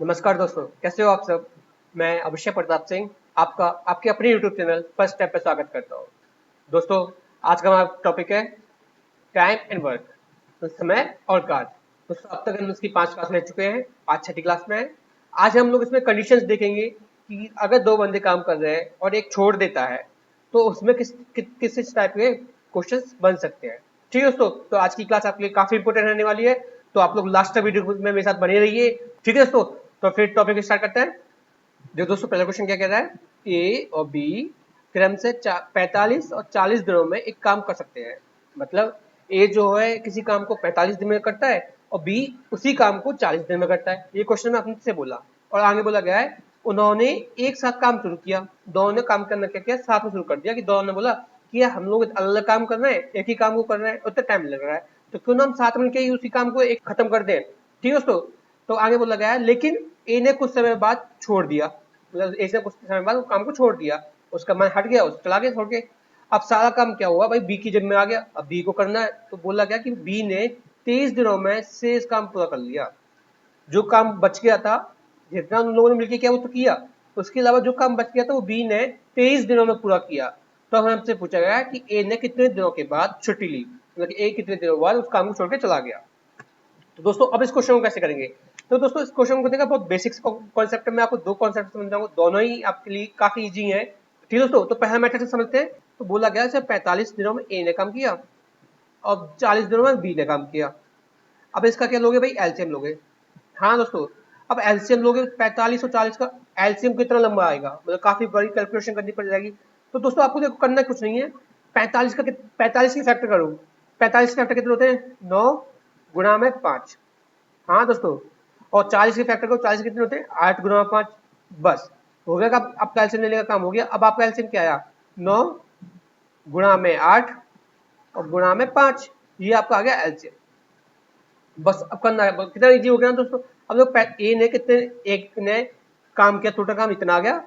नमस्कार दोस्तों, कैसे हो आप सब। मैं अभिषेक प्रताप सिंह आपका आपके अपने यूट्यूब चैनल फर्स्ट स्टेप पे स्वागत करता हूँ। दोस्तों, आज का हमारा टॉपिक है टाइम एंड वर्क, तो समय और कार्य। दोस्तों, अब तक हम इसकी 5 क्लास ले चुके हैं, आज छठी क्लास में है। आज हम लोग इसमें कंडीशंस देखेंगे कि अगर दो बंदे काम कर रहे हैं और एक छोड़ देता है तो उसमें किस टाइप के क्वेश्चंस बन सकते हैं। ठीक है दोस्तों, तो आज की क्लास आपके लिए काफी इंपोर्टेंट रहने वाली है, तो आप लोग लास्ट तक वीडियो में मेरे साथ बने रहिए। ठीक है दोस्तों, तो फिर टॉपिक स्टार्ट करते हैं। देखो दोस्तों, पहला क्वेश्चन क्या कह रहा है, ए और बी क्रम से 45 और 40 दिनों में एक काम कर सकते हैं। मतलब ए जो है किसी काम को 45 दिन में करता है और बी उसी काम को 40 दिन में करता है। ये क्वेश्चन में आपसे बोला और आगे बोला गया है उन्होंने एक साथ काम शुरू किया। दोनों ने काम करना क्या किया, साथ में शुरू कर दिया। कि दोनों ने बोला कि यार हम लोग अलग अलग काम कर रहे हैं, एक ही काम को कर रहे हैं, उतना टाइम लग रहा है, तो क्यों ना हम साथ मिलकर ही उसी काम को एक खत्म कर दें। ठीक है दोस्तों, तो आगे बोला गया है लेकिन ए ने कुछ समय बाद छोड़ दिया। मतलब ए ने कुछ समय बाद काम को छोड़ दिया, उसका मन हट गया, उस चला गया छोड़ के। अब सारा काम क्या हुआ भाई, बी की जेब में आ गया। अब बी को करना है तो बोला गया कि बी ने 23 दिनों में शेष काम पूरा कर लिया। जो काम बच गया था, जितना उन लोगों ने मिलकर किया वो तो किया, उसके अलावा जो काम बच गया था वो बी ने 23 दिनों में पूरा किया। तो हमें हमसे पूछा गया कि ए ने कितने दिनों के बाद छुट्टी ली, मतलब ए कितने दिनों बाद उस काम को छोड़ के चला गया। तो दोस्तों, अब इस क्वेश्चन को कैसे करेंगे। तो दोस्तों, इस क्वेश्चन को देखा बहुत बेसिक्स कॉन्सेप्ट में, आपको दो कॉन्सेप्ट समझाऊंगा, दोनों ही आपके लिए काफी इजी है। ठीक है दोस्तों, तो पहला मेथड से समझते हैं। तो बोला गया जैसे 45 दिनों में ए ने काम किया और 40 दिनों में बी ने काम किया। अब इसका क्या लोगे भाई, एलसीएम लोगे। हाँ दोस्तों, अब एलसीएम लोगे 45 और 40 का एलसीएम कितना लंबा आएगा, मतलब काफी बड़ी कैलकुलेशन करनी पड़ जाएगी। तो दोस्तों, आपको देखो करना कुछ नहीं है, 45 की फैक्टर करो। 45 के फैक्टर कितने होते हैं, 9 गुणा में 5। हाँ दोस्तों, और 40 के फैक्टर को 40 कितने होते हैं, 8 गुना 5। बस हो गया, आपका एलसीएम लेने का काम हो गया। अब आपका एलसीएम क्या आया, 9 गुणा में 8 और गुणा में 5, ये आपका आ गया एलसीएम। बस अब करना है, कितना इजी हो गया ना दोस्तों। अब लोग ए ने कितने, एक ने काम किया, टोटल काम इतना आ गया।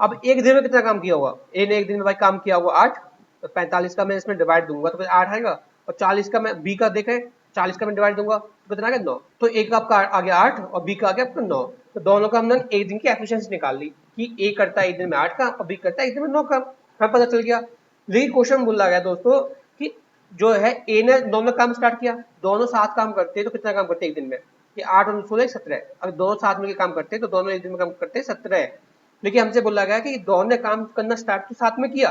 अब एक दिन में कितना काम किया हुआ, ए ने एक दिन में भाई काम किया हुआ 8, तो 45 का मैं इसमें डिवाइड दूंगा तो 8 आएगा, और 40 का मैं बी का देखें, 40 का मैं डिवाइड दूंगा तो कितना आ गया, 9। तो एक का आपका आ गया 8 और बी का आ गया आपका 9। तो दोनों का हमने एक दिन की एफिशिएंसी निकाल ली कि ए करता है एक दिन में 8 का और बी करता है एक दिन में 9 का, हमें पता चल गया। लेकिन क्वेश्चन बोला गया दोस्तों कि जो है ए ने दोनों काम स्टार्ट किया, दोनों साथ काम करते हैं तो कितना काम करते हैं एक दिन में, कि 8 और 16 17। अगर दोनों साथ मिलकर काम करते हैं तो दोनों एक दिन में काम करते हैं 17। लेकिन हमसे बोला गया कि दोनों ने काम करना स्टार्ट तो साथ में किया,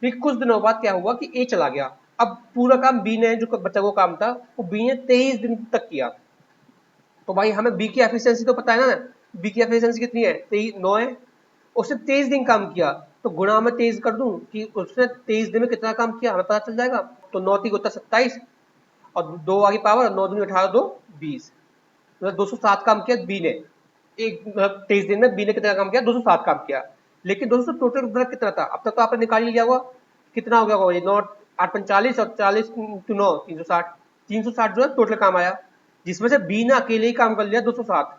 लेकिन कुछ दिनों बाद क्या हुआ कि ए चला गया। अब पूरा काम बी ने, जो बचा वो काम था, वो बी ने 23 दिन तक किया। तो भाई हमें बी की एफिशिएंसी तो पता है ना, बी की एफिशिएंसी कितनी है, 9 है। उसने 23 दिन काम किया, तो गुणा में 23 कर दूं कि उसने 23 दिन में कितना काम किया, हमें पता चल जाएगा। तो 9 3 होता 27 और 2 आगे पावर, 9 दूनी 18 2 20, मतलब 207 काम किया बी ने। एक मतलब 23 दिन में बी ने कितना काम किया, 207 काम किया। लेकिन दोस्तों टोटल वर्क कितना था, अब तक तो आपने निकाल ही लिया होगा, कितना हो गया होगा ये, 9 8 45 और 40 टू 9 360। 360 जो है टोटल काम आया, जिसमें से बी ने अकेले ही काम कर लिया 207।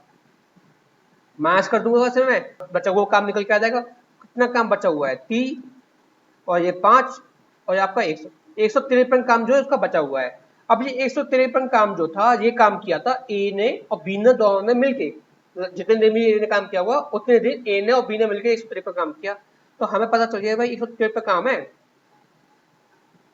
मैच कर दूंगा वैसे मैं, बचा वो काम निकल के आ जाएगा। कितना काम बचा हुआ है, 3 और ये 5 और ये आपका 153 काम जो है उसका बचा हुआ है। अब ये 153 काम जो था, ये काम किया था ए ने और बी ने, दोनों ने मिलके। जितने दिन भी ए ने काम किया हुआ उतने दिन ए ने और बी ने मिलकर 153 काम किया। तो हमें पता चल गया भाई 153 काम है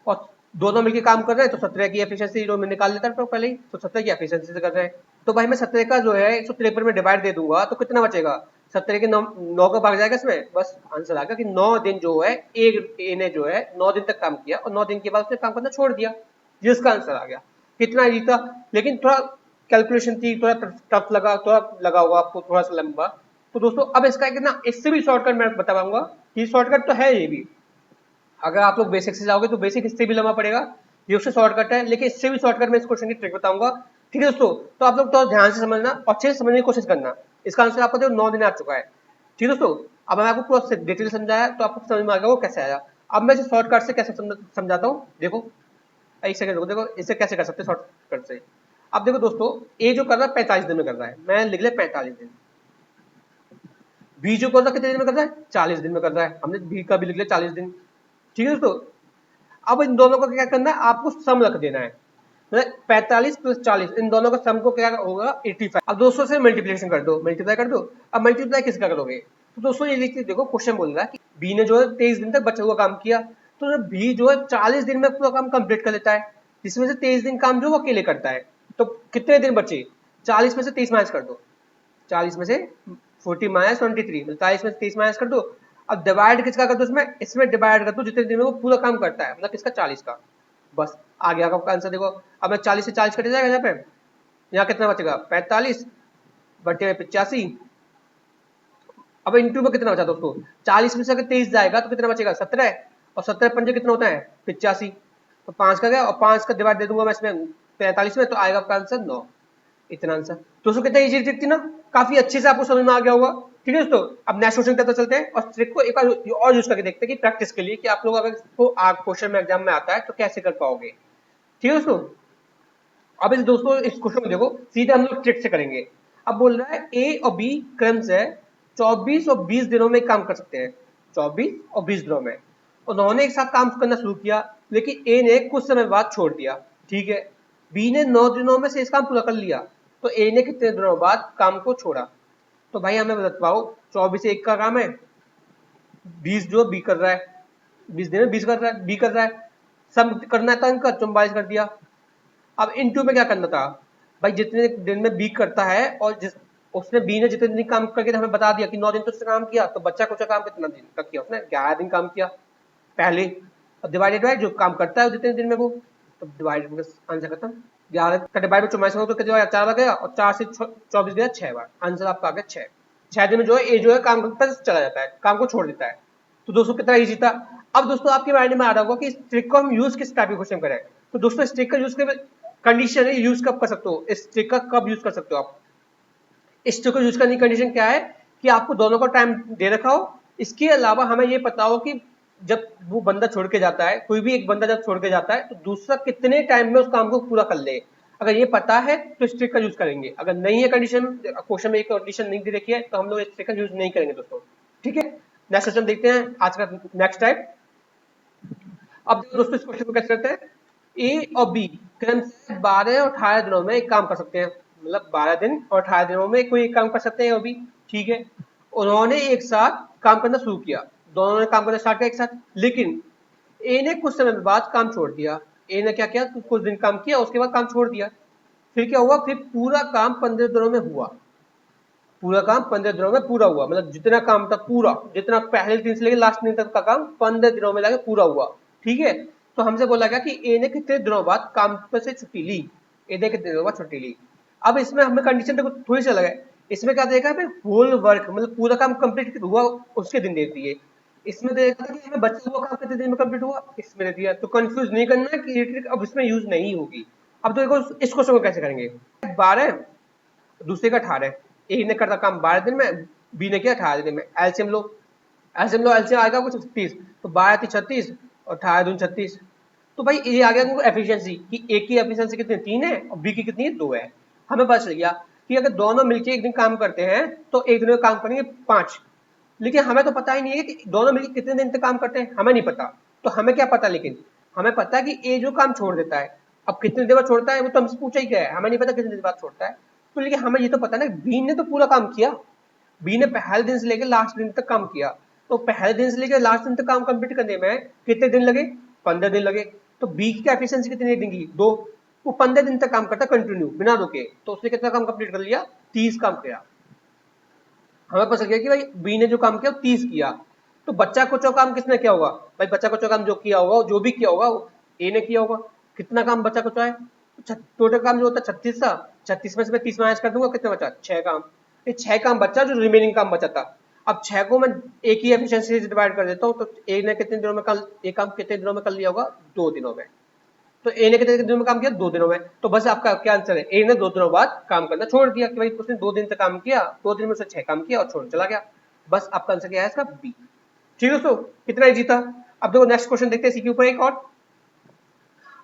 और दोनों मिलकर काम कर रहे हैं, तो 17 की एफिशिएंसी जो मैं निकाल लेता था पहले ही, तो 17 की एफिशिएंसी से कर रहे हैं। तो भाई मैं 17 का जो है 153 में डिवाइड दे दूंगा तो कितना बचेगा, 17 के 9 का भाग जाएगा इसमें, बस आंसर आ गया कि 9 दिन जो है ए ने जो है 9 दिन तक काम किया और 9 दिन के बाद उसने काम करना छोड़ दिया, जिसका आंसर आ गया। कितना इजी था, लेकिन थोड़ा कैलकुलेशन थी, थोड़ा टफ लगा, थोड़ा लगा होगा आपको, थोड़ा सा लंबा। तो दोस्तों, अब इसका एक ना, इससे भी शॉर्टकट मैं बता पाऊंगा कि शॉर्टकट तो है ये भी। अगर आप लोग बेसिक से जाओगे तो बेसिक इससे भी लंबा पड़ेगा, ये उससे शॉर्टकट है, लेकिन इससे भी शॉर्टकट में इस क्वेश्चन की ट्रिक बताऊंगा। ठीक है दोस्तों, तो आप लोग तो ध्यान से समझना और अच्छे से समझने की कोशिश करना। इसका आंसर आपका जो 9 दिन आ चुका है। ठीक है दोस्तों, अब मैं आपको पूरा डिटेल समझाया तो आपको समझ में आ गया वो कैसे आया। अब मैं इसे शॉर्टकट से कैसे समझाता हूँ, देखो। एक सेकंड रुको, देखो इसे कैसे कर सकते हैं शॉर्टकट से। अब देखो दोस्तों, ए जो कर रहा है 45 दिन में कर रहा है, मैं लिख ले 45 दिन। बी जो कर रहा है कितने दिन में कर रहा है, 40 दिन में कर रहा है, हमने बी का भी लिख लिया 40 दिन। ठीक है दोस्तों, अब इन दोनों को क्या करना है, आपको सम रख देना है। मतलब 45 प्लस 40 इन दोनों का सम को क्या होगा 85। अब दोस्तों से मल्टीप्लिकेशन कर दो, मल्टीप्लाई कर दो। अब मल्टीप्लाई किसका करोगे? तो दोस्तों ये लिखते देखो, क्वेश्चन बोल रहा है कि बी ने जो है 23 दिन तक बचा हुआ काम किया, तो बी जो है 40 दिन में पूरा काम कंप्लीट कर लेता है, जिसमें से 23 दिन काम जो वो अकेले करता है। तो कितने दिन बचे? 40 में से 30 माइनस कर दो, 40 में से 40 माइनस 23, 40 में से 30 माइनस कर दो। अब डिवाइड किसका कर दो? इसमें डिवाइड कर दो जितने दिन में वो पूरा काम करता है, मतलब किसका? 40 का। बस आ गया आपका आंसर। देखो अब मैं 40 से 40 कट जाएगा यहाँ पे, यहाँ कितना बचेगा? 45 बटे में 85। अब इंटू में कितना बचा दोस्तों? 40 में से अगर 23 जाएगा तो कितना बचेगा? 17। और 17 पंजे कितना होता है? 85। तो 5 का गया और 5 का डिवाइड दे दूंगा मैं इसमें 45 में, तो आएगा आपका आंसर 9। इतना आंसर दोस्तों। कितना इजी ट्रिक थी ना, काफी अच्छे से आपको समझ में आ गया होगा। ठीक है दोस्तों, अब नेक्स्ट क्वेश्चन करते चलते हैं और ट्रिक को एक बार और यूज करके देखते हैं कि प्रैक्टिस के लिए, कि आप लोग अगर इसको क्वेश्चन में एग्जाम में आता है तो कैसे कर पाओगे। ठीक है दोस्तों, अब इस दोस्तों इस क्वेश्चन को देखो, सीधे हम लोग ट्रिक से करेंगे। अब बोल रहा है ए और बी क्रम से 24 और 20 दिनों में काम कर सकते हैं, 24 और 20 दिनों में। उन्होंने एक साथ काम करना शुरू किया, लेकिन ए ने कुछ समय बाद छोड़ दिया। ठीक है, बी ने 9 दिनों में से इस काम पूरा कर लिया, तो ए ने कितने दिनों बाद काम को छोड़ा? तो भाई हमें बता पाओ, 24 से 1 का काम है, 20 जो बी कर रहा है, 20 दिन में 20 कर रहा है, बी कर रहा है, सब करना था इनका 44 कर दिया। अब इनटू में क्या करना था? भाई जितने दिन में बी करता है और जिस उसने बी ने जितने दिन काम करके हमें बता दिया कि 9 दिन तो उसने काम किया, तो बच्चा कुछ काम कितना दिन का किया? उसने 11 दिन काम किया पहले। और डिवाइडेड बाय जो काम करता है जितने दिन में वो, तो डिवाइडेड आंसर खत्म। 11 का डिवाइड में 24 तो कितने बार? 4 बार गया, और 4 से 24 गया 6 बार। आंसर आपका आ गया 6। 6 दिन में जो है ए जो है काम करता है, चला जाता है, काम को छोड़ देता है। तो दोस्तों कितना इजी था। अब दोस्तों आपके माइंड में आ रहा होगा कि इस ट्रिक को हम यूज किस टाइप के क्वेश्चन करें। तो दोस्तों इस ट्रिक का यूज कंडीशन है, यूज कब कर सकते हो? इस ट्रिक का कब यूज कर सकते हो आप? इस ट्रिक को यूज करने की कंडीशन क्या है कि आपको दोनों का टाइम दे रखा हो, इसके अलावा हमें ये पता हो कि जब वो बंदा छोड़ के जाता है, कोई भी एक बंदा जब छोड़ के जाता है, तो दूसरा कितने टाइम में उस काम को पूरा कर ले। अगर ये पता है तो इस ट्रिक का यूज करेंगे, अगर नहीं है कंडीशन, क्वेश्चन में एक कंडीशन नहीं दे रखी है, तो हम लोग इस ट्रिक का यूज नहीं करेंगे दोस्तों। ठीक है, नेक्स्ट क्वेश्चन देखते हैं आज का नेक्स्ट टाइप। अब दोस्तों इस क्वेश्चन को कैसे करते हैं? ए और बी क्रम से 12 और 18 दिनों में एक काम कर सकते हैं, मतलब 12 दिन और 18 दिनों में कोई एक काम कर सकते हैं और भी। ठीक है, उन्होंने एक साथ काम करना शुरू किया, दोनों ने काम करना स्टार्ट किया एक साथ, लेकिन ए ने कुछ समय बाद काम छोड़ दिया। ए ने क्या किया? कुछ दिन काम किया, उसके बाद काम छोड़ दिया। फिर क्या हुआ? फिर पूरा काम 15 दिनों में हुआ, पूरा काम 15 दिनों में पूरा हुआ, मतलब जितना काम था पूरा, जितना पहले दिन से लेकर लास्ट दिन तक का काम 15 दिनों में लगे पूरा हुआ। ठीक है, तो हमसे बोला गया कि ए ने कितने दिनों बाद काम पर से छुट्टी ली, ए ने कितने दिनों बाद छुट्टी ली। अब इसमें हमें कंडीशन देखो थोड़ी सी अलग है। इसमें क्या देखा है? होल वर्क मतलब पूरा काम कंप्लीट हुआ उसके दिन दे दिए। इसमें देखा था कि हमें बचा हुआ काम कितने दिन में कंप्लीट हुआ, इसमें दे दिया। तो कंफ्यूज नहीं करना है कि ये ट्रिक अब इसमें यूज नहीं होगी। अब तो देखो इस क्वेश्चन को कैसे करेंगे। 12 दूसरे का 18, ए ने करता काम 12 दिन में, बी ने किया 18 दिन में। एलसीएम लो, एलसीएम लो, एलसीएम आएगा कुछ 36, तो 12 थी 36 और 18 दूनी 36। तो भाई ये आ गया एफिशिएंसी कि ए की एफिशिएंसी कितनी 3 है और बी की कितनी 2 है। हमें पता चल गया कि अगर दोनों मिलकर एक दिन काम करते हैं तो एक दिन में काम करेंगे 5, लेकिन हमें तो पता ही नहीं है कि दोनों मिलकर कितने दिन तक काम करते हैं, हमें नहीं पता। तो हमें क्या पता, लेकिन हमें पता है कि ए जो काम छोड़ देता है, अब कितने देर बाद छोड़ता है वो तो हमसे पूछा ही क्या है, हमें नहीं पता कितने देर बाद छोड़ता है। तो लेकिन हमें ये तो पता है ना, बी ने तो पूरा काम किया, बी ने पहले दिन से लेकर लास्ट दिन तक काम किया। तो पहले दिन से लेकर लास्ट दिन तक काम कंप्लीट करने में कितने दिन लगे? 15 दिन लगे। तो बी की एफिशिएंसी कितनी देंगी? 2। वो 15 दिन तक काम करता कंटिन्यू बिना रुके, तो उसने कितना काम कंप्लीट कर लिया? 30 काम किया। हमें पता चल गया कि भाई बी ने जो काम किया वो 30 किया। तो बच्चा कुछ काम किसने किया होगा? भाई बच्चा कुछ काम जो किया होगा, जो भी किया होगा ए ने किया होगा। कितना काम बच्चा कुछ है? टोटल काम जो होता है 36 था, 36 में से मैं 30 माइनस कर दूंगा, कितना बचा? 6 काम। ये 6 काम बचा, जो रिमेनिंग काम बचा था। अब 6 को मैं ए की एफिशिएंसी से डिवाइड कर देता हूँ, तो ए ने कितने दिनों में कल ये काम कितने दिनों में कर लिया होगा? 2 दिनों में। तो ए ने कितने दिनों में काम किया? 2 दिनों में। तो बस आपका क्या आंसर है? ए ने 2 दिनों बाद काम करना छोड़ दिया, कि भाई उसने 2 दिन तक काम किया, 2 दिन में से 6 काम किया और छोड़ चला गया। बस आपका आंसर क्या है इसका? बी। ठीक है दोस्तों, कितना इजी था। अब देखो नेक्स्ट क्वेश्चन देखते हैं इसी के ऊपर एक और।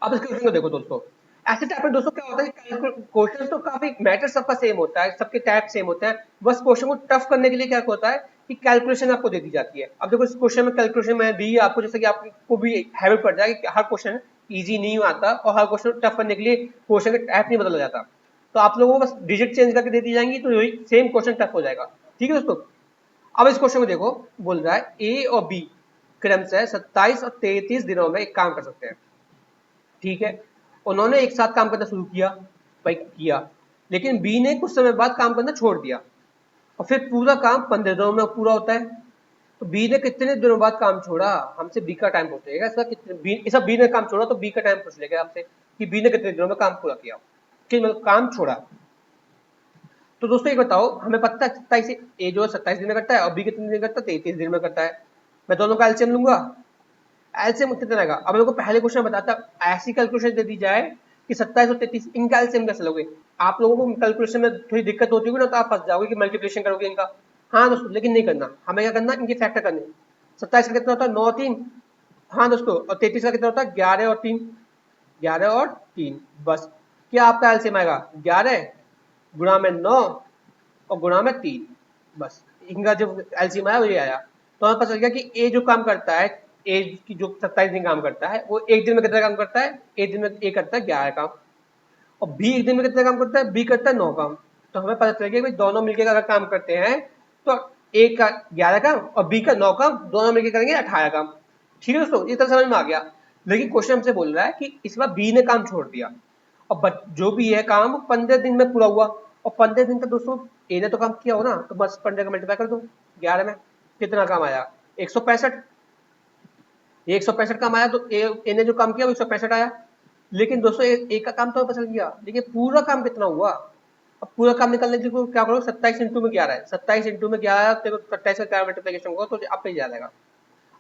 अब इस क्वेश्चन को देखो दोस्तों, ऐसे टाइप में दोस्तों क्या होता है, क्वेश्चन तो काफी मैटर सबका सेम होता है, सबके टाइप सेम होते हैं, बस क्वेश्चन को टफ करने के लिए क्या होता है कि कैलकुलेशन आपको दे दी जाती है। अब देखो इस क्वेश्चन में कैलकुलेशन मैंने दी है आपको, जैसे कि आपको भी हैबिट पड़ जाएगी कि हर क्वेश्चन इजी नहीं आता और हर क्वेश्चन टफ करने के लिए क्वेश्चन का टाइप नहीं बदला जाता। तो आप लोगों को बस डिजिट चेंज करके दे दी जाएंगी तो वही सेम क्वेश्चन टफ हो जाएगा। ठीक है दोस्तों, अब इस क्वेश्चन को देखो, बोल रहा है ए और बी क्रम से 27 और 33 दिनों में एक काम कर सकते हैं। ठीक है, उन्होंने एक साथ काम करना शुरू किया, भाई किया, लेकिन बी ने कुछ समय बाद काम करना छोड़ दिया और फिर पूरा काम 15 दिनों में पूरा होता है। तो बी ने कितने दिनों बाद काम छोड़ा, हमसे बी का टाइम पूछ लेगा। इसका कितने बी ने काम छोड़ा तो बी का टाइम पूछ लेगा आपसे कि बी ने कितने दिनों में काम पूरा किया, कि मतलब काम छोड़ा। तो दोस्तों एक बताओ, हमें पता है 27 ए जो 27 दिन में करता है और बी कितने दिन में करता है, 33 दिन में करता है। मैं दोनों का एलसीएम लूंगा, एलसीएम कितना रहेगा। अब मेरे को पहले क्वेश्चन बताता, ऐसी कैलकुलेशन दे दी जाए कि 27 और 33 इनका एलसीएम कैसे लोगे। आप लोगों को कैलकुलेशन में थोड़ी दिक्कत होती होगी ना, तो आप फंस जाओगे कि मल्टीप्लिकेशन करोगे इनका। हाँ दोस्तों, लेकिन नहीं करना, हमें क्या करना, इनके फैक्टर करने। 27 का कितना होता है 9 3, हाँ दोस्तों, और 33 का कितना होता है 11 और 3, 11 और 3, बस। क्या आपका एलसीएम आएगा 11 गुणा में 9 और गुणा में 3, बस। इनका जो एलसीएम आया वो ये आया। तो हमें पता चल गया कि ए जो काम करता है, ए की जो 27 दिन काम करता है, वो एक दिन में कितना काम करता है, एक दिन में ए करता है 11 काम, और बी एक दिन में कितना काम करता है, बी करता है 9 काम। तो हमें पता चल गया कि दोनों मिलकर अगर काम करते हैं तो ए का 11 काम और बी का 9 काम, दोनों मिलकर करेंगे 18 काम। ठीक है दोस्तों, ये तो समझ में आ गया। लेकिन क्वेश्चन हमसे बोल रहा है कि इस बार बी ने काम छोड़ दिया और जो भी है काम 15 दिन में पूरा हुआ, और 15 दिन तक दोस्तों ए ने तो काम किया हो ना, तो बस 15 का मल्टीप्लाई कर दो 11 में, कितना काम आया 165। ये 165 काम आया, तो ए ने जो काम किया वो 165 आया। लेकिन दोस्तों एक का काम तो पता चल गया, लेकिन पूरा काम कितना हुआ। अब पूरा काम निकालने के लिए क्या करो, 27 इंटू में 11 है, 27 इंटू में 11, देखो 27 का क्या मल्टीप्लिकेशन होगा तो आप पे जा जाएगा।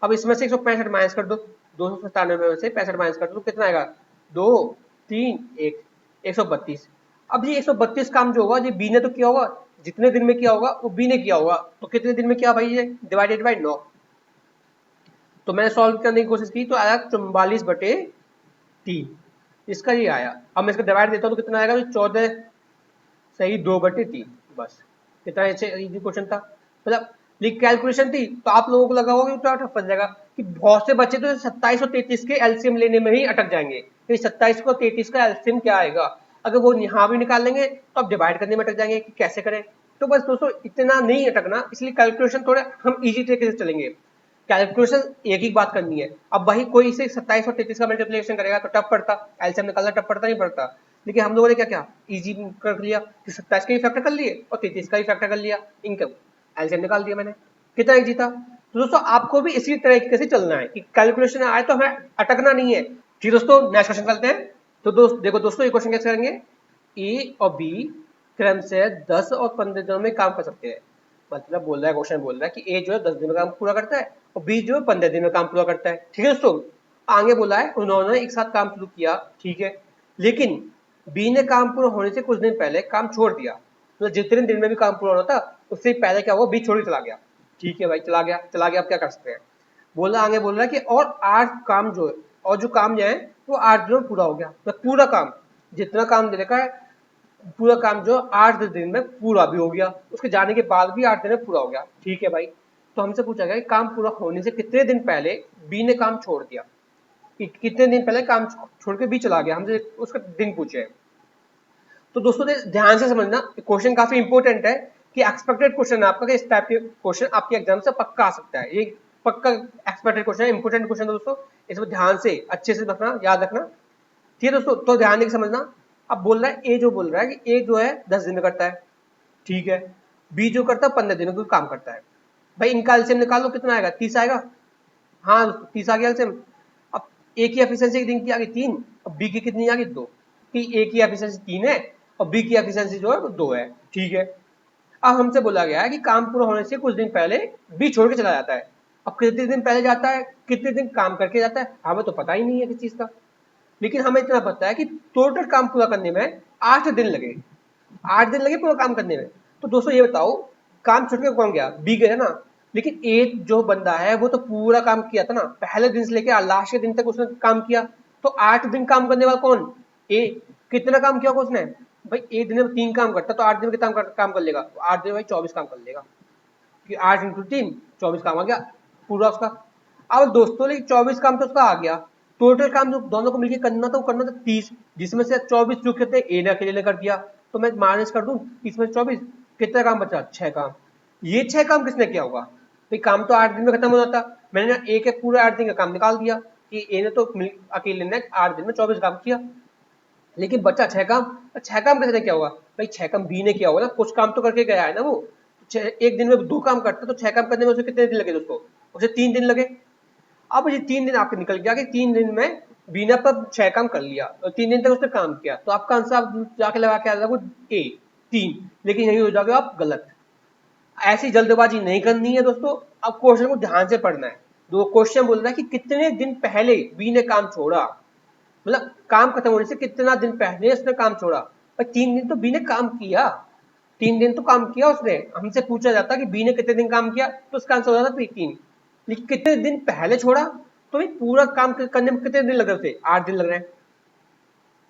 अब इसमें से 165 माइनस कर दो, 297 में से 65 माइनस कर दो, कितना आएगा 2 3 1, 132। अब ये 132 काम जो होगा, ये बी ने तो किया होगा, जितने दिन में किया होगा वो बी ने किया होगा, तो कितने दिन में किया भाई, ये डिवाइडेड बाई 9। तो मैंने सॉल्व करने की कोशिश की तो आया 44/3, इसका ये आया। अब मैं इसका डिवाइड देता हूँ तो कितना आएगा, 14 सही 2/3, बस। कितना इजी क्वेश्चन था, मतलब लिख कैलकुलेशन थी। तो आप लोगों को लगा होगा कि टफ बन जाएगा कि बहुत से बच्चे तो 27 और 33 के एलसीएम लेने में ही अटक जाएंगे कि 27 को 33 का एलसीएम क्या आएगा। अगर वो यहाँ भी निकाल लेंगे तो आप डिवाइड करने में अटक जाएंगे कि कैसे करें। तो बस दोस्तों इतना नहीं अटकना, इसलिए कैलकुलेशन थोड़े हम इजी तरीके से चलेंगे। कैलकुलेशन एक ही बात करनी है। अब वही कोई इसे 27 और 33 का मल्टीप्लिकेशन करेगा तो टफ पड़ता, एलसीएम निकालना टफ पड़ता नहीं पड़ता। लेकिन हम लोगों ने क्या क्या इजी कर लिया कि 27 का भी फैक्टर कर लिए और 33 का भी फैक्टर कर लिया, इनका एलसीएम निकाल दिया मैंने, कितना इजी था। तो दोस्तों आपको भी इसी तरीके से चलना है कि कैलकुलेशन आए तो हमें अटकना नहीं है। ठीक दोस्तों, नेक्स्ट क्वेश्चन करते हैं। तो देखो दोस्तों, ये क्वेश्चन कैसे करेंगे, ए और बी क्रम से 10 और 15 दिनों में काम कर सकते हैं। मतलब बोल रहा है, क्वेश्चन बोल रहा है कि ए जो है 10 दिन में काम पूरा करता है और बी जो है 15 दिन में काम पूरा करता है। ठीक है दोस्तों, आगे बोला है उन्होंने एक साथ काम शुरू किया, ठीक है, लेकिन बी ने काम पूरा होने से कुछ दिन पहले काम छोड़ दिया। तो जितने दिन में भी काम पूरा होना था उससे पहले क्या हुआ, बी छोड़ के चला गया। ठीक है भाई, चला गया, चला गया, अब क्या कर सकते हैं। बोला आगे बोल रहा है कि और 8 काम जो है, और जो काम जो है वो 8 दिनों में पूरा हो गया। तो पूरा काम, जितना काम दे रखा है पूरा काम जो 8 दिन में पूरा भी हो गया, उसके जाने के बाद भी 8 दिन में पूरा हो गया। ठीक है भाई, तो हमसे पूछा गया कि काम पूरा होने से कितने दिन पहले बी ने काम छोड़ दिया, कि कितने दिन पहले काम छोड़ के बी चला गया, हमसे उसका दिन पूछे। तो दोस्तों ध्यान से समझना, क्वेश्चन काफी इंपॉर्टेंट है कि एक्सपेक्टेड क्वेश्चन है आपका, कि इस टाइप के क्वेश्चन आपके एग्जाम से पक्का आ सकता है। ये पक्का एक्सपेक्टेड क्वेश्चन है, इंपॉर्टेंट क्वेश्चन है दोस्तों, इसमें ध्यान से अच्छे से रखना, याद रखना। ठीक है दोस्तों, तो ध्यान देकर समझना। अब बोल रहा है ए जो बोल रहा है कि ए जो है 10 दिन में करता है, ठीक है, बी जो करता है 15 दिनों में काम करता है। भाई इनका एलसीएम निकाल लो, कितना आएगा 30 आएगा। हाँ दोस्तों 30 आ गया एलसीएम। अब ए की एफिशिएंसी एक दिन की आ गई 3 और बी की कितनी आ गई 2, कि ए की एफिशिएंसी 3 है और बी की एफिशिएंसी जो है वो 2 है। ठीक है, अब हमसे बोला गया है कि काम पूरा होने से कुछ दिन पहले बी छोड़ के चला जाता है। अब कितने दिन पहले जाता है, कितने दिन काम करके जाता है, हमें तो पता ही नहीं है किस चीज का। लेकिन हमें इतना पता है कि टोटल काम पूरा करने में 8 दिन लगे, 8 दिन लगे पूरा काम करने में। तो दोस्तों ये बताओ, काम छोड़ के कौन गया, बी गया ना। लेकिन ए जो बंदा है वो तो पूरा काम किया था ना, पहले दिन से लेकर लास्ट के दिन तक उसने काम किया। तो 8 दिन काम करने वाला कौन, ए। कितना काम किया होगा उसने, भाई एक दिन में 3 काम करता तो 8 दिन में कितना काम कर लेगा, 8 दिन में 24 काम कर लेगा, कि 8 इंटू 3 24 काम आ गया पूरा उसका। अब दोस्तों लेकिन 24 काम तो उसका आ गया, टोटल काम जो दोनों को मिलकर करना था वो करना था 30, जिसमें से 24 जो कहते हैं ए ने अकेले ने कर दिया, तो मैं माइनस कर दूं 30 में 24, कितना काम बचा? 6 काम। ये 6 काम किसने किया होगा भाई? काम तो 8 दिन में खत्म हो जाता, मैंने ए के पूरे 8 दिन का काम निकाल दिया कि ए ने तो अकेले ने 8 दिन में 24 काम किया, लेकिन बचा 6 काम। 6 काम किसने किया होगा भाई? 6 काम बी ने किया होगा ना, कुछ काम तो करके गया है ना वो। एक दिन में 2 काम करता तो 6 काम करने में उसे कितने दिन लगे दोस्तों? उसे 3 दिन लगे। अब ये 3 दिन आपके निकल गया कि 3 दिन में बीना पर 6 काम कर लिया और 3 दिन तक उसने काम किया, तो आपका आंसर आप जाके लगा के आ जाओगे ए 3, लेकिन यही हो जाओगे आप गलत। ऐसी जल्दबाजी नहीं करनी है दोस्तों, अब क्वेश्चन को ध्यान से पढ़ना है। दो क्वेश्चन बोल रहा है कि कितने दिन पहले बी ने काम छोड़ा, मतलब काम खत्म होने से कितना दिन पहले उसने काम छोड़ा। पर 3 दिन तो बी ने काम किया, 3 दिन तो काम किया उसने। हमसे पूछा जाता कि बी ने कितने दिन काम किया, तो उसका आंसर हो जाता 3। लेकिन कितने दिन पहले छोड़ा, तो भाई पूरा काम करने में कितने दिन लग रहे थे? 8 दिन लग रहे हैं।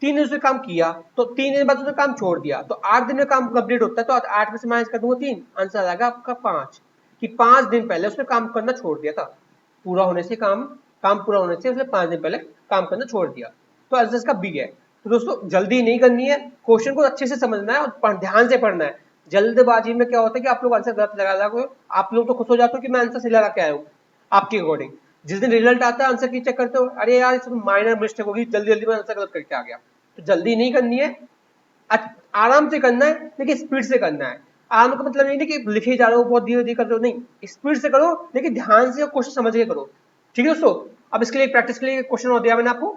3 दिन उसने काम किया तो 3 दिन बाद उसने काम छोड़ दिया, तो 8 दिन में काम कंप्लीट होता है, तो 8 में से माइनस कर दूंगा 3, आंसर आ जाएगा आपका 5, कि 5 दिन पहले उसने काम करना छोड़ दिया था। पूरा होने से काम पूरा होने से उसने 5 दिन पहले काम करना छोड़ दिया, तो आंसर इसका बी है। तो दोस्तों जल्दी नहीं करनी है, क्वेश्चन को अच्छे से समझना है और ध्यान से पढ़ना है। जल्दबाजी में क्या होता है कि आप लोग आंसर गलत लगा जाओगे, आप लोग तो खुश हो जाते हो कि मैं आंसर सही लगा के आया हूँ आपके अकॉर्डिंग। जिस दिन रिजल्ट आता है आंसर की चेक करते हो, अरे यार इसमें माइनर मिस्टेक होगी, जल्दी जल्दी में आंसर गलत करके आ गया। तो जल्दी नहीं करनी है, आराम से करना है, लेकिन स्पीड से करना है। आराम का मतलब ये नहीं कि लिखे जा रहे हो बहुत धीरे धीरे कर रहे हो, नहीं, स्पीड से करो, लेकिन ध्यान से क्वेश्चन समझ के करो। ठीक है दोस्तों, अब इसके लिए प्रैक्टिस के लिए क्वेश्चन और दिया मैंने आपको।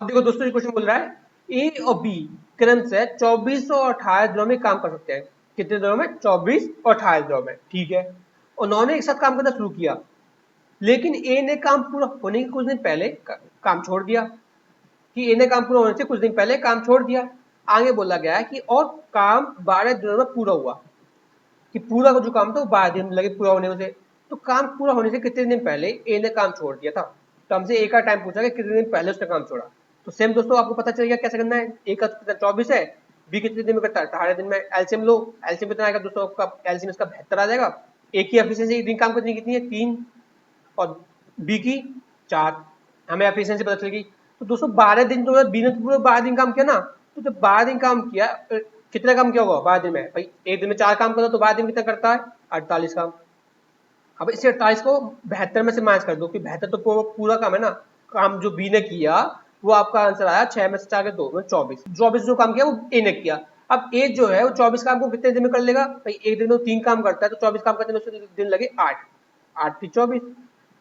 अब देखो दोस्तों, ये क्वेश्चन बोल रहा है ए और बी क्रम से 24 और 28 दिनों में काम कर सकते हैं। कितने दिनों में? 24 और 28 दिनों में। ठीक है, उन्होंने एक साथ काम करना शुरू किया, लेकिन ए ने काम पूरा होने के कुछ दिन पहले काम छोड़ दिया, कि ए ने काम पूरा होने से कुछ दिन पहले काम छोड़ दिया। आगे बोला गया है कि और काम 12 दिनों में पूरा हुआ, कि पूरा का जो काम था वो 12 दिन लगे पूरा होने में से। तो काम पूरा होने से कितने दिन पहले ए ने काम छोड़ दिया था, तो हमसे ए का टाइम पूछा कि कितने दिन पहले उसने काम छोड़ा। तो सेम दोस्तों आपको पता चल गया कैसे करना है। ए का कितना 24 है, बी कितने दिन में करता है? 18 दिन में। एलसीएम लो, एलसीएम कितना आएगा दोस्तों? आपका एलसीएम इसका 72 आ जाएगा। ए की एफिशिएंसी एक दिन काम करने की कितनी है? 3, और बी की 4, हमें एफिशिएंसी पता चल गई। तो दोस्तों 12 दिन जो है बी ने पूरा 12 दिन काम किया ना, तो जब 12 दिन काम किया, कितना काम किया होगा 12 दिन में? भाई एक दिन में 4 काम करता तो 12 दिन में कितना करता है? 48 काम। अब इसे 48 को 72 में से माइनस कर दो, कि 72 तो पूरा काम है ना। काम जो बी ने किया वो आपका आंसर आया 6 में से 4 के 2 में 24। 24 जो काम किया वो ए ने किया। अब ए जो है वो 24 काम को कितने दिन में कर लेगा भाई? एक दिन में 3 काम करता है, तो 24 काम करने में उसके दिन लगे 8, 8 की 24।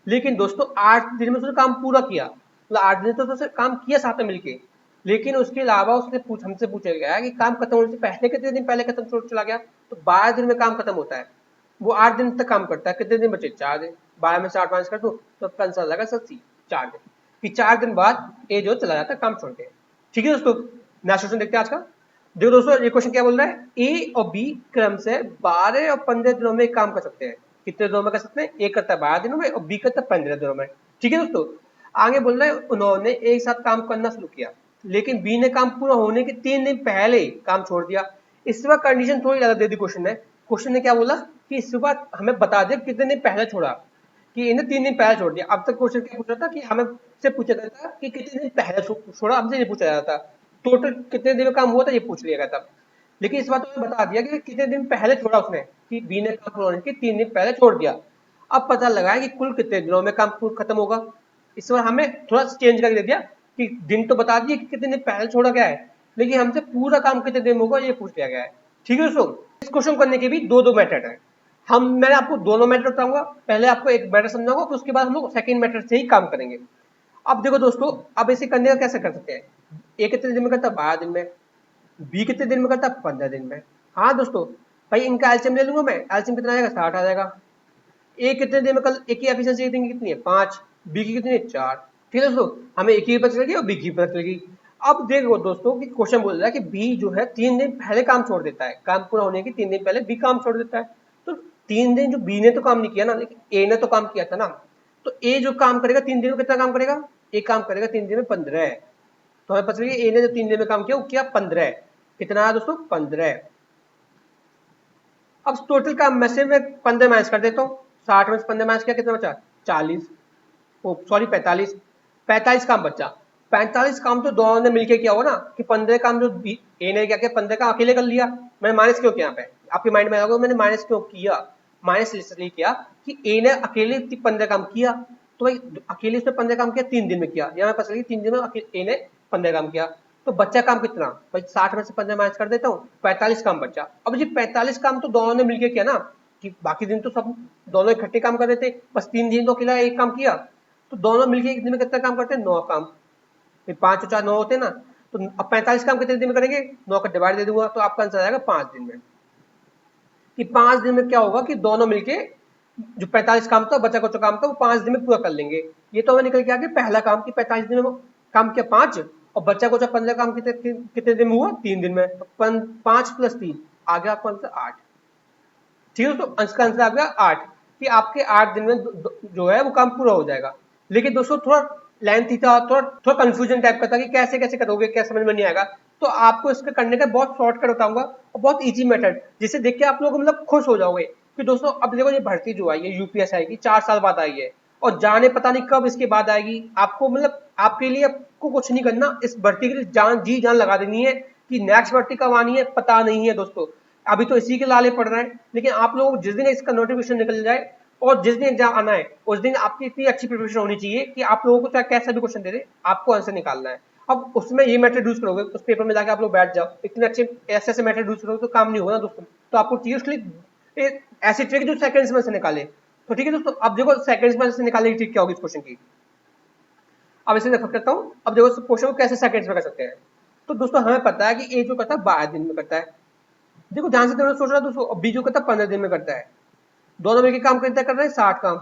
लेकिन दोस्तों 8 दिन में उसने काम पूरा किया, मतलब 8 दिन तो उसने काम किया साथ में मिलके। लेकिन उसके अलावा उसने हमसे पूछा गया है कि काम खत्म होने से पहले कितने दिन पहले खत्म छोड़ चला गया, तो 12 दिन में काम खत्म होता है, वो 8 दिन तक काम करता है। कितने दिन बचे? 4 दिन। 12 में से 8 माइनस कर दो, तो आपका आंसर आ जाएगा 80, 4 दिन। कि 4 दिन बाद ए जो चला जाता है काम छोड़ के। ठीक है दोस्तों, नेक्स्ट क्वेश्चन देखते हैं आज का। देखो दोस्तों, ये क्वेश्चन क्या बोल रहा है? ए और बी क्रम से 12 और 15 दिनों में काम कर सकते हैं। कितने दिनों में कर सकते हैं? ए करता है 12 दिनों में और बी करता है 15 दिनों में। ठीक है दोस्तों, आगे बोल रहा है उन्होंने एक साथ काम करना शुरू किया, लेकिन बी ने काम पूरा होने के 3 दिन पहले काम छोड़ दिया। इस बार कंडीशन थोड़ी ज्यादा दे दी क्वेश्चन ने। क्वेश्चन ने क्या बोला कि इस बार हमें बता दे कितने दिन पहले छोड़ा, कि इन्हें 3 दिन पहले छोड़ दिया। अब तक क्वेश्चन क्या पूछ रहा था कि हमें से पूछा गया था कि कितने दिन पहले छोड़ा, हमसे नहीं पूछा जाता था। टोटल कितने दिन में काम हुआ था ये पूछ लिया गया था। लेकिन इस बात तो बता दिया कि कितने दिन पहले छोड़ा उसने, कि बी ने काम पूरा होने के 3 दिन पहले छोड़ दिया। अब पता लगा है कि कुल कितने दिनों में काम खत्म होगा। इस बार हमें थोड़ा चेंज करके दे दिया कि दिन तो बता दिए कि कितने दिन पहले छोड़ा गया है, लेकिन हमसे पूरा काम कितने दिन में होगा ये पूछ लिया गया है। ठीक है दोस्तों, इस क्वेश्चन करने के भी दो मेथड है। मैंने आपको दोनों मेथड बताऊंगा, पहले आपको एक मेथड समझाऊंगा, फिर उसके बाद हम लोग सेकंड मेथड से ही काम करेंगे। अब देखो दोस्तों, अब इसे करने का कैसे कर सकते हैं? ए कितने दिन में करता है? 12 दिन में। बी कितने दिन में करता है? 15 दिन में। हाँ दोस्तों, भाई इनका एलसीएम ले लूंगा मैं, एलसीएम कितना आएगा? 60 आ जाएगा। ए कितने दिन में कल ए की एफिशिएंसी कितनी है? 5, बी की कितनी है? 4। ठीक है दोस्तों, हमें ए की पता चल गई और बी की पता चल गई। अब देखो दोस्तों कि क्वेश्चन बोल रहा है कि बी जो है 3 दिन पहले काम छोड़ देता है, काम पूरा होने के 3 दिन पहले बी काम छोड़ देता है। तो 3 दिन जो बी ने तो काम नहीं किया ना, लेकिन ए ने तो काम किया था ना। तो ए जो काम करेगा 3 दिन में कितना काम करेगा? ए काम करेगा 3 दिन में 15। तो हमें पता चल गया ए ने जो 3 दिन में काम किया वो किया 15। कितना आया दोस्तों? 15। अब टोटल काम में से मैं 15 माइनस कर देता हूँ। 60 में से 15 माइनस किया, कितना बचा? 40, ओ सॉरी 45। 45 काम बचा। 45 काम तो दोनों ने मिलकर किया होगा ना, कि 15 काम जो ए ने क्या किया, 15 काम अकेले कर लिया। मैंने माइनस क्यों किया? यहाँ पे आपके माइंड में आएगा मैंने माइनस क्यों किया। माइनस इसलिए किया कि ए ने अकेले 15 काम किया, तो भाई अकेले उसने 15 काम किया 3 दिन में किया, या पता चली 3 दिन में ए ने 15 काम किया। तो बच्चा काम कितना भाई, 60 में से 15 माइनस कर देता हूँ, 45 काम बचा। अब जी 45 काम तो दोनों ने मिलकर किया ना, कि बाकी दिन तो सब दोनों इकट्ठे काम कर रहे थे, बस 3 दिन तो अकेला एक काम किया। तो दोनों मिलकर एक दिन में कितना काम करते हैं? 9 काम। फिर 5 और 4 9 होते हैं ना, तो अब 45 काम कितने दिन में करेंगे? 9 का डिवाइड दे दूंगा, तो आपका आंसर आएगा 5 दिन में। कि 5 दिन में क्या होगा कि दोनों मिलके जो 45 काम था, बचा कुछ काम था, वो 5 दिन में पूरा कर लेंगे। ये तो हमें निकल के आ गया पहला काम कि 45 दिन में काम किया 5, और बच्चा कुछ 15 काम कितने दिन में हुआ? 3 दिन में। तो 5 + 3 आ गया आपका आंसर 8। ठीक है, तो अंश का आंसर आ गया 8, कि आपके 8 दिन में जो है वो काम पूरा हो जाएगा। लेकिन दोस्तों थोड़ा लेंथी था, थोड़ा कंफ्यूजन टाइप का था कि कैसे कैसे करोगे, क्या समझ में नहीं आएगा। तो आपको इसका करने का बहुत शॉर्टकट बताऊंगा और बहुत इजी मेथड, जिसे देख के आप लोग मतलब खुश हो जाओगे कि दोस्तों अब देखो ये भर्ती जो आई है यूपीएससी की 4 साल बाद आई है, और जाने पता नहीं कब इसके बाद आएगी। आपको मतलब आपके लिए आपको कुछ नहीं करना, इस भर्ती के लिए जान जी जान लगा देनी है, कि नेक्स्ट भर्ती कब आनी है पता नहीं है दोस्तों। अभी तो इसी के लाले पड़ रहे हैं, लेकिन आप लोग जिस दिन इसका नोटिफिकेशन निकल जाए और जिस दिन एग्जाम आना है, उस दिन आपकी इतनी अच्छी प्रिपरेशन होनी चाहिए कि आप लोगों को चाहे कैसा भी क्वेश्चन दे दे, आपको आंसर निकालना है। अब उसमें ये मेथड यूज करोगे, उस पेपर में जाके आप लोग बैठ जाओ, इतने अच्छे ऐसे ऐसे मेथड यूज करोगे तो काम नहीं होगा ना दोस्तों। तो आपको चाहिए उसके लिए ऐसी ट्रिक जो सेकंड्स में से निकाले। तो ठीक है दोस्तों, अब देखो सेकंड्स में से निकालने की ट्रिक क्या होगी इस क्वेश्चन की। अब इसे देखो करता हूँ। अब देखो क्वेश्चन को कैसे सेकंड्स में कर सकते हैं। तो दोस्तों हमें पता है कि ए जो करता है 12 दिन में करता है। देखो ध्यान से सोच रहा दोस्तों, बी जो करता है 15 दिन में करता है। दोनों मिलकर काम कितना कर रहे हैं? 60 काम।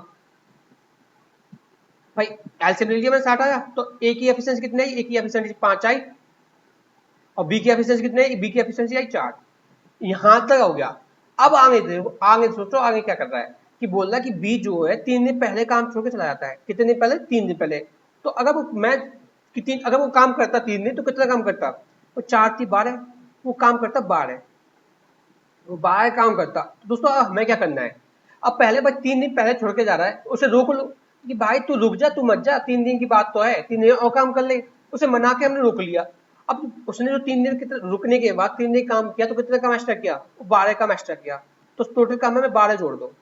भाई एलसीएम ले लिया मैंने, 60 आया, तो ए की एफिशिएंसी कितनी आई? ए की एफिशिएंसी 5 आई, और बी की एफिशिएंसी कितनी आई? बी की एफिशिएंसी आई 4। यहां तक हो गया। अब आगे सोचो आगे क्या कर रहा है, कि बोल रहा है कि बी जो है 3 दिन पहले काम छोड़ के चला जाता है। कितने दिन पहले? 3 दिन पहले। तो अगर वो मैं अगर वो काम करता 3 दिन, तो कितना काम करता? वो 4 थी 12, वो काम करता 12, वो 12 काम करता। तो दोस्तों हमें क्या करना है? अब पहले भाई 3 दिन पहले छोड़ के जा रहा है, उसे रोक लो कि भाई तू रुक जा, तू मत जा, 3 दिन की बात तो है, 3 दिन और काम कर ले। उसे मना के हमने रोक लिया। अब उसने जो 3 दिन कितने रुकने के बाद 3 दिन काम किया, तो कितने काम एक्स्ट्रा किया? 12 काम एक्स्ट्रा किया। तो टोटल काम में 12 जोड़ दो,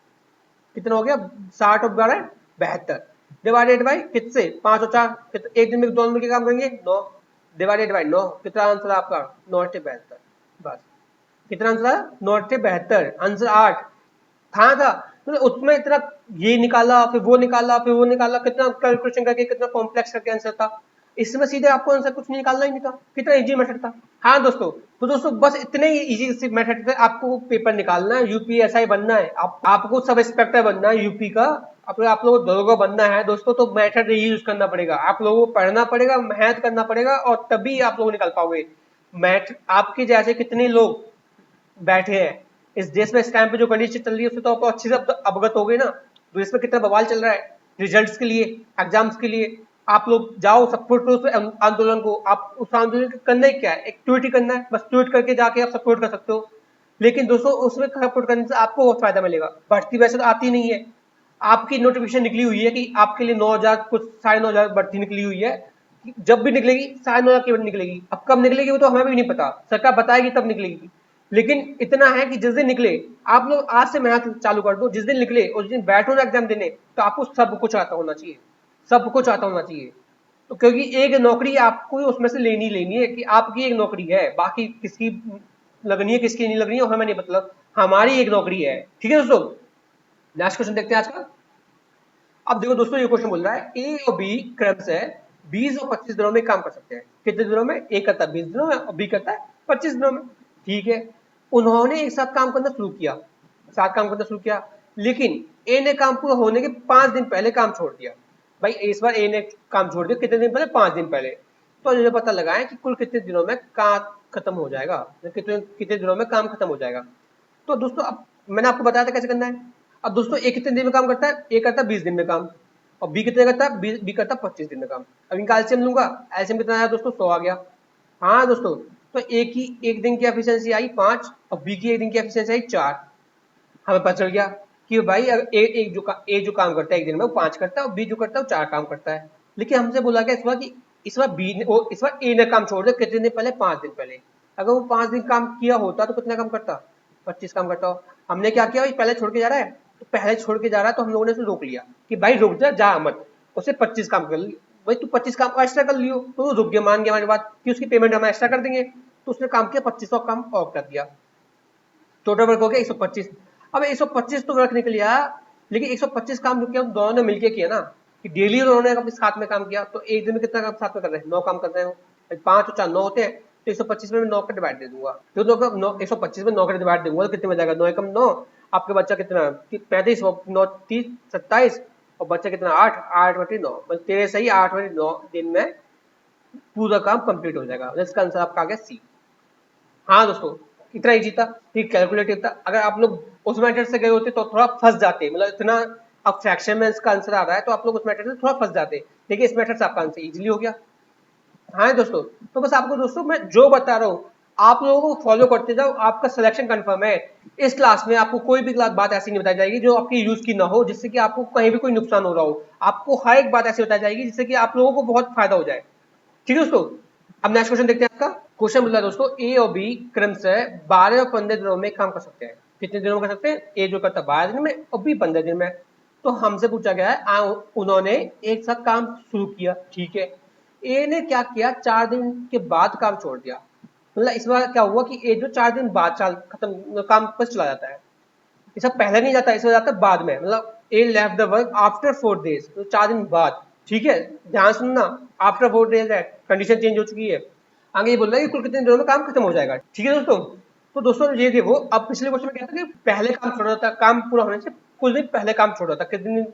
कितना हो गया? 60 और 12 72, डिवाइडेड बाई कितने? 5 और 4, एक दिन में दोनों मिलकर काम करेंगे 9, डिवाइडेड बाई 9, कितना आंसर आपका? 9/72। बस कितना आंसर आया? 9/72, आंसर 8 था। तो उसमें इतना ये निकाला, फिर वो निकाला, फिर वो निकाला, कितना कैलकुलेशन करके, कितना कॉम्प्लेक्स करके आंसर था। इसमें सीधे आपको आंसर कुछ नहीं निकालना ही नहीं था, कितना इजी मेथड था। हाँ दोस्तों, तो दोस्तों बस इतने ही इजी मेथड से आपको पेपर निकालना है, यूपीएसआई बनना है, आपको सब इंस्पेक्टर बनना है यूपी का, आप लोगों को दरोगा बनना है दोस्तों। तो मेथड यही यूज करना पड़ेगा, आप लोगों को पढ़ना पड़ेगा, मेहनत करना पड़ेगा, और तभी आप लोग निकाल पाओगे। मैथ आपके जैसे कितने लोग बैठे हैं इस देश में, इस टाइम पे जो कंडीशन चल रही है उससे तो आपको अच्छे से अवगत हो गए ना। तो इसमें कितना बवाल चल रहा है रिजल्ट्स के लिए, एग्जाम्स के लिए। आप लोग जाओ, सपोर्ट करो उस आंदोलन को। आप उस आंदोलन को करना ही क्या है? एक ट्वीट ही करना है, बस ट्वीट करके जाके आप सपोर्ट कर सकते हो। लेकिन दोस्तों उसमें सपोर्ट करने से आपको बहुत फायदा मिलेगा। भर्ती वैसे तो आती नहीं है, आपकी नोटिफिकेशन निकली हुई है कि आपके लिए 9,000 कुछ 9,500 भर्ती निकली हुई है। जब भी निकलेगी 9,500 की निकलेगी। अब कब निकलेगी वो तो हमें भी नहीं पता, सरकार बताएगी तब निकलेगी। लेकिन इतना है कि जिस दिन निकले, आप लोग आज से मेहनत चालू कर दो, जिस दिन निकले उस दिन बैठो ना एग्जाम देने, तो आपको सब कुछ आता होना चाहिए, सब कुछ आता होना चाहिए। तो क्योंकि एक नौकरी आपको उसमें से लेनी है, कि आपकी एक नौकरी है, बाकी किसकी लगनी है किसकी नहीं लगनी है हमें नहीं मतलब, हमारी एक नौकरी है। ठीक है दोस्तों, नेक्स्ट क्वेश्चन देखते हैं आज का। अब देखो दोस्तों ये क्वेश्चन बोल रहा है ए और बी क्रम से 20 और 25 दिनों में काम कर सकते हैं। कितने दिनों में? ए करता है 20 दिनों में और बी करता है 25 दिनों में। ठीक है, उन्होंने एक साथ काम करना शुरू किया, लेकिन ए ने काम पूरा होने के 5 दिन पहले काम छोड़ दिया। भाई इस बार ए ने काम छोड़ दिया कितने दिन पहले? 5 दिन पहले। तो ये पता लगाएं कि कुल कितने दिनों में काम खत्म हो जाएगा, कितने कितने दिनों में काम खत्म हो जाएगा। तो दोस्तों अब मैंने आपको बताया था कैसे करना है। अब दोस्तों ए कितने दिन में काम करता है? ए करता है 20 दिन में काम, और बी कितने करता है? बी करता है 25 दिन में काम। अब इनका एलसीएम लूंगा, एलसीएम कितना आया दोस्तों? 100 आ गया। हाँ दोस्तों, तो ए की एक दिन की एफिशिएंसी आई 5, और बी की एक दिन की एफिशिएंसी आई 4। हमें पता चल गया कि भाई अगर ए जो काम करता है एक दिन में वो 5 करता है, और बी जो करता है वो 4 काम करता है। लेकिन हमसे बोला गया इस बार कि इस बार बी ने इस बार ए ने काम छोड़ दिया कितने दिन पहले, 5 दिन पहले। अगर वो 5 दिन काम किया होता तो कितना काम करता, 25 काम करता हो। हमने क्या किया, भाई पहले छोड़ के जा रहा है तो पहले छोड़ के जा रहा है तो हम लोगों ने उसे रोक लिया कि भाई रुक जा, जा मत, उसे 25 काम कर ली। भाई तू 25 काम एक्स्ट्रा कर लियो, तो वो रुक गया, मान गया हमारी बात कि उसकी पेमेंट हम एक्स्ट्रा कर देंगे। तो उसने काम किया 2500 काम और कर दिया, टोटल वर्क हो गया 125। अब 125 तो वर्क निकल गया, लेकिन 125 काम जो किया दोनों ने मिलकर किया ना, कि डेली उन्होंने अपने साथ में काम किया, तो एक दिन में कितना काम साथ में कर रहे हैं, 9 काम कर रहे हो, 5 और 4 9 होते हैं, तो 125 में 9 का डिवाइड दे दूंगा, तो 125 में 9 का डिवाइड दूंगा तो कितने में जाएगा, 9 एकम 9, आपके बच्चा कितना 35, 9 30 27, और बच्चा कितना 8 8 बटे 9, मतलब तेरे सही 8 बटे 9 दिन में पूरा काम कंप्लीट हो जाएगा। इसका आंसर आपका आ गया सी। हाँ दोस्तों, इतना इजी था, ठीक कैलकुलेटिव था। अगर आप लोग उस मेथड से गए होते तो थोड़ा फंस जाते, मतलब इतना अब फ्रैक्शन में इसका आंसर आ रहा है तो आप लोग उस मेथड से थोड़ा फंस जाते, लेकिन इस मेथड से आपका आंसर इजीली हो गया। हाँ दोस्तों, तो बस आपको दोस्तों मैं जो बता रहा हूँ आप लोगों को फॉलो करते जाओ, आपका सिलेक्शन कंफर्म है। इस क्लास में आपको कोई भी बात ऐसी नहीं बताई जाएगी जो आपकी यूज की ना हो, जिससे कि आपको कहीं भी कोई नुकसान हो रहा हो। आपको हर एक बात ऐसी बताई जाएगी जिससे कि आप लोगों को बहुत फायदा हो जाए। ठीक है दोस्तों, अब नेक्स्ट क्वेश्चन देखते हैं। आपका क्वेश्चन मिला दोस्तों, ए और बी क्रम से 12 और 15 दिनों में काम कर सकते हैं। कितने दिनों में कर सकते हैं, ए जो करता है 12 दिन में और बी 15 दिन में। तो हमसे पूछा गया है उन्होंने एक साथ काम शुरू किया, ठीक है। ए ने क्या किया, 4 दिन के बाद काम छोड़ दिया। मतलब इस बार क्या हुआ कि ए जो 4 दिन बाद चाल खत्म काम पर चला जाता है, ये सब पहले नहीं जाता, इसमें जाता है बाद में। मतलब A left the work after 4 days, तो 4 दिन बाद। ठीक है, ध्यान सुनना, आफ्टर 4 डेज है, कंडीशन चेंज हो चुकी है। आगे ये बोल रहा है कि कुल कितने दिनों में काम खत्म हो जाएगा। ठीक है दोस्तों, तो दोस्तों ये देखो, अब पिछले क्वेश्चन में क्या था कि पहले काम छोड़ रहा था, काम पूरा होने से कुछ दिन पहले काम छोड़ रहा था, कितने दिन,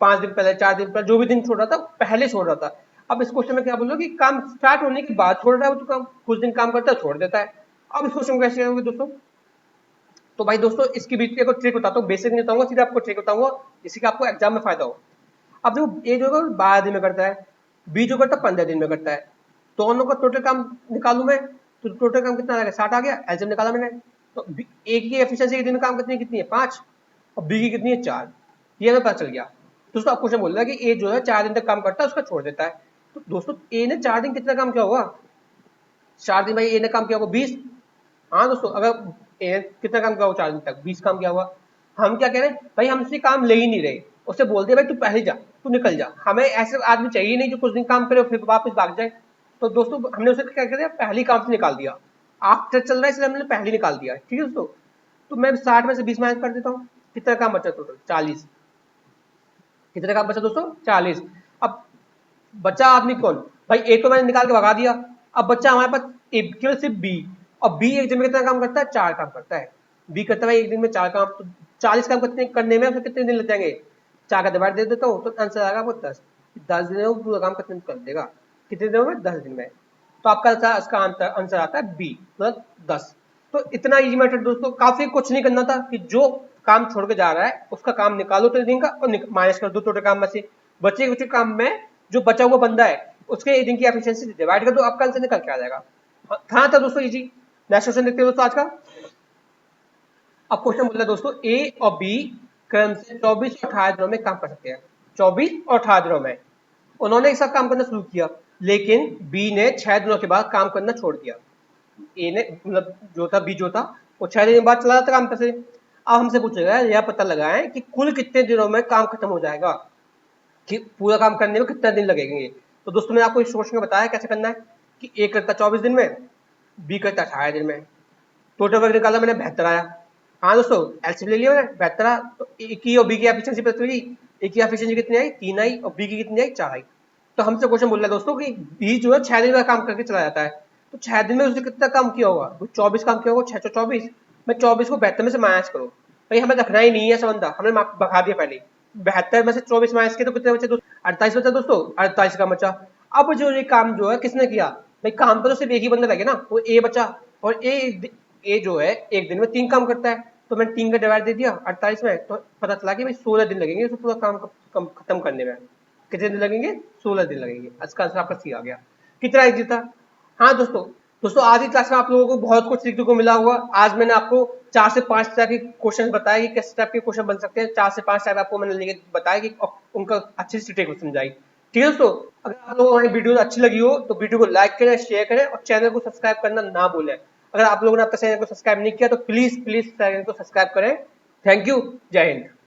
5 दिन पहले, 4 दिन पहले, जो भी दिन छोड़ रहा था पहले छोड़ रहा था। अब इस क्वेश्चन में क्या बोल रहा है कि काम स्टार्ट होने के बाद छोड़ रहा है, वो तो काम कुछ दिन काम करता है छोड़ देता है। अब इस क्वेश्चन को कैसे करोगे दोस्तों, तो भाई दोस्तों इसके बीच में ट्रिक बताता हूँ, बेसिक नहीं बताऊंगा, सीधे आपको ट्रिक बताऊंगा जिससे कि आपको एग्जाम में फायदा हो। अब देखो, ए जो है 12 दिन में करता है, बी जो करता है 15 दिन में करता है, दोनों का टोटल काम निकालू मैं, तो टोटल काम कितना आ गया, 60 आ गया, एलसीएम निकाला मैंने। तो ए की एफिशिएंसी एक दिन में काम कितनी है 5, और बी की कितनी है 4, ये हमें पता चल गया। दोस्तों आप क्वेश्चन बोल रहा है कि ए जो है 4 दिन तक काम करता है, उसका छोड़ देता है। तो दोस्तों ए ने 4 दिन कितना काम किया होगा, 4 दिन भाई ए ने काम किया होगा 20। हाँ दोस्तों, अगर ए कितना काम किया होगा 4 दिन तक, 20 काम किया हुआ। हम क्या कह रहे हैं भाई, हम उससे काम ले ही नहीं रहे, उससे बोल दिया भाई तू पहले जा, तू निकल जा, हमें ऐसे आदमी चाहिए नहीं जो कुछ दिन काम करे फिर वापस भाग जाए। तो दोस्तों हमने उसे क्या कर दिया, पहली काम से निकाल दिया, आफ्टर चल रहा है इसलिए हमने पहले निकाल दिया। ठीक है दोस्तों, तो मैं 60 में से 20 माइनस कर देता हूँ, कितना काम बचा टोटल 40। कितने काम बचा दोस्तों 40। अब बचा आदमी कौन, भाई ए तो मैंने निकाल के भगा दिया, अब बच्चा हमारे पास केवल सिर्फ बी। और बी एक दिन में कितना काम करता है, 4 काम करता है। बी करता है एक दिन में 4 काम, तो 40 काम कितने करने में फिर कितने दिन लग जाएंगे, 4 का डिवाइड दे देता हूँ तो आंसर आएगा आपको 10। 10 दिन में वो पूरा काम कितने कर देगा, कितने दिनों में, 10 दिन में। तो आपका इसका आंसर आता है बी, मतलब 10। तो इतना इजी मेथड दोस्तों, काफी कुछ नहीं करना था कि जो काम छोड़ के जा रहा है उसका काम निकालो तो दिन का और माइनस कर दो टोटल काम में से, बचे कुछ काम में जो बचा हुआ बंदा है उसके एक दिन की एफिशिएंसी डिवाइड कर दो, आपका आंसर निकल के आ जाएगा। था दोस्तों इजी। नेक्स्ट क्वेश्चन देखते हैं दोस्तों आज का। अब क्वेश्चन बोल रहा है दोस्तों, ए और बी क्रम से 24 और 18 दिनों में काम कर सकते हैं। 24 और 18 दिनों में उन्होंने एक साथ काम करना शुरू किया, लेकिन बी ने 6 दिनों के बाद काम करना छोड़ दिया। ए ने मतलब जो था, बी जो था वो 6 दिन बाद चला जाता काम पे से। अब हमसे पूछेगा यह पता लगाएं कि कुल कितने दिनों में काम खत्म हो जाएगा, कि पूरा काम करने में कितने दिन लगेंगे। तो दोस्तों मैंने आपको इस क्वेश्चन में बताया कैसे करना है, कि ए करता 24 दिन में, बी करता 18 दिन में, टोटल वर्क निकाला मैंने 72 आया। हाँ दोस्तों, एलसीएम ले लिया मैंने 72 आ, तो ए की और बी की एफिशिएंसी पता चली, ए की एफिशिएंसी कितनी आई 3 आई और बी की कितनी आई 4 आई। तो हमसे क्वेश्चन बोल रहा है दोस्तों कि बी जो है 6 दिन का काम करके चला जाता है, तो 6 दिन में उसने कितना काम किया होगा, 24 काम किया होगा, 6 24, मैं 24 को 72 में से माइनस करो, भाई हमें रखना ही नहीं है संबंधा, हमने भगा दिया पहले। 72 में से 24 माइनस किया तो कितने बचे दोस्तों, 48 बचा दोस्तों, 48 का बचा। अब जो ये काम जो है किसने किया, भाई काम पर तो सिर्फ एक ही बंदा लगे ना, वो ए बचा, और ए जो है एक दिन में 3 काम करता है, तो मैंने 3 का डिवाइड दे दिया 48 में, तो पता चला कि भाई 16 दिन लगेंगे उसको पूरा काम खत्म करने में। कितने दिन लगेंगे, 16 दिन लगेंगे। इसका आंसर आपका सी आ गया। कितना इजी था। हाँ दोस्तों, आज की क्लास में आप लोगों को बहुत कुछ सीखने को मिला होगा। आज मैंने आपको 4 से 5 तरह के क्वेश्चन बताए कि किस टाइप के क्वेश्चन बन सकते हैं, 4 से 5 टाइप आपको मैंने बताया कि उनका अच्छे से ट्रिक समझाई। ठीक है दोस्तों, अगर आप लोगों को हमारी वीडियो अच्छी लगी हो तो वीडियो को लाइक करें, शेयर करें और चैनल को सब्सक्राइब करना ना भूलें। अगर आप लोगों ने अब तक चैनल को सब्सक्राइब नहीं किया तो प्लीज प्लीज चैनल को सब्सक्राइब करें। Thank you. जय हिंद।